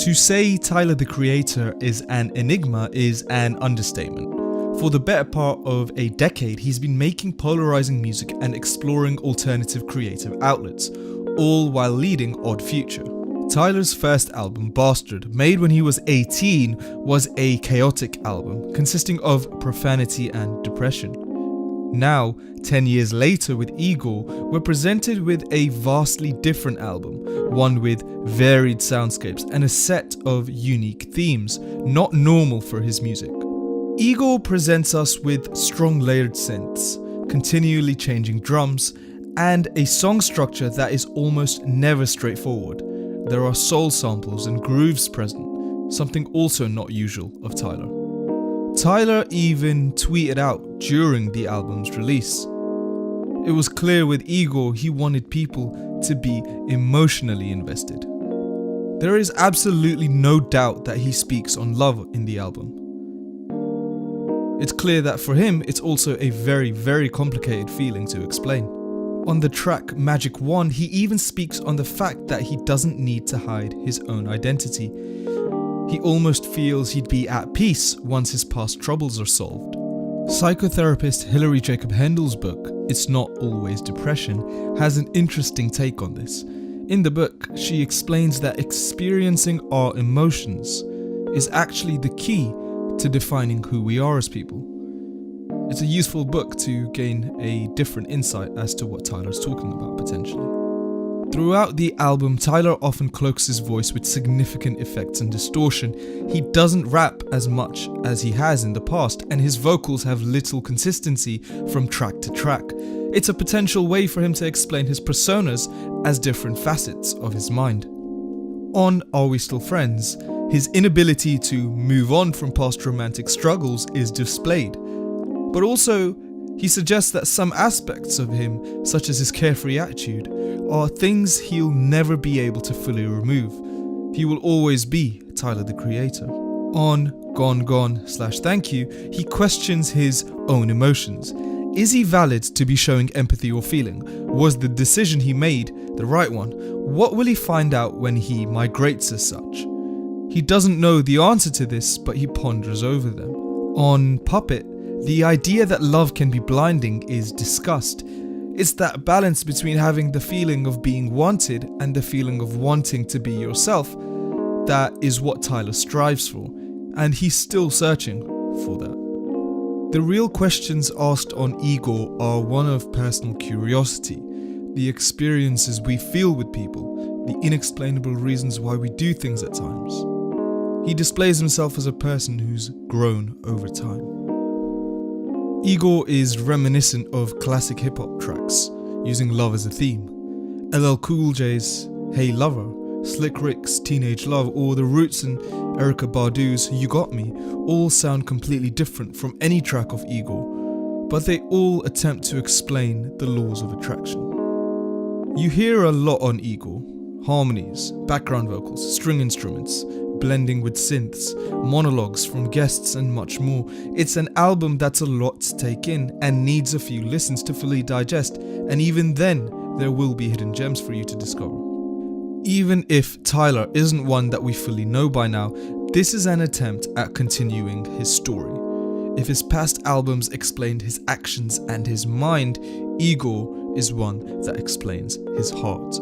To say Tyler the Creator is an enigma is an understatement. For the better part of a decade, he's been making polarizing music and exploring alternative creative outlets, all while leading Odd Future. Tyler's first album, Bastard, made when he was 18, was a chaotic album consisting of profanity and depression. Now, 10 years later with Igor, we're presented with a vastly different album, one with varied soundscapes and a set of unique themes, not normal for his music. Igor presents us with strong layered synths, continually changing drums, and a song structure that is almost never straightforward. There are soul samples and grooves present, something also not usual of Tyler. Tyler even tweeted out during the album's release. It was clear with Igor he wanted people to be emotionally invested. There is absolutely no doubt that he speaks on love in the album. It's clear that for him it's also a very, very complicated feeling to explain. On the track Magic 1, he even speaks on the fact that he doesn't need to hide his own identity. He almost feels he'd be at peace once his past troubles are solved. Psychotherapist Hilary Jacob Hendel's book, It's Not Always Depression, has an interesting take on this. In the book, she explains that experiencing our emotions is actually the key to defining who we are as people. It's a useful book to gain a different insight as to what Tyler's talking about potentially. Throughout the album, Tyler often cloaks his voice with significant effects and distortion. He doesn't rap as much as he has in the past, and his vocals have little consistency from track to track. It's a potential way for him to explain his personas as different facets of his mind. On Are We Still Friends, his inability to move on from past romantic struggles is displayed. But also, he suggests that some aspects of him, such as his carefree attitude, are things he'll never be able to fully remove. He will always be Tyler the Creator. On Gone Gone / Thank You, he questions his own emotions. Is he valid to be showing empathy or feeling? Was the decision he made the right one? What will he find out when he migrates as such? He doesn't know the answer to this, but he ponders over them. On Puppet, the idea that love can be blinding is discussed. It's that balance between having the feeling of being wanted and the feeling of wanting to be yourself that is what Tyler strives for, and he's still searching for that. The real questions asked on Igor are one of personal curiosity, the experiences we feel with people, the inexplainable reasons why we do things at times. He displays himself as a person who's grown over time. Igor is reminiscent of classic hip-hop tracks, using love as a theme. LL Cool J's Hey Lover, Slick Rick's Teenage Love, or The Roots and Erykah Badu's You Got Me all sound completely different from any track of Igor, but they all attempt to explain the laws of attraction. You hear a lot on Igor: harmonies, background vocals, string instruments, blending with synths, monologues from guests, and much more. It's an album that's a lot to take in and needs a few listens to fully digest, and even then, there will be hidden gems for you to discover. Even if Tyler isn't one that we fully know by now, this is an attempt at continuing his story. If his past albums explained his actions and his mind, Igor is one that explains his heart.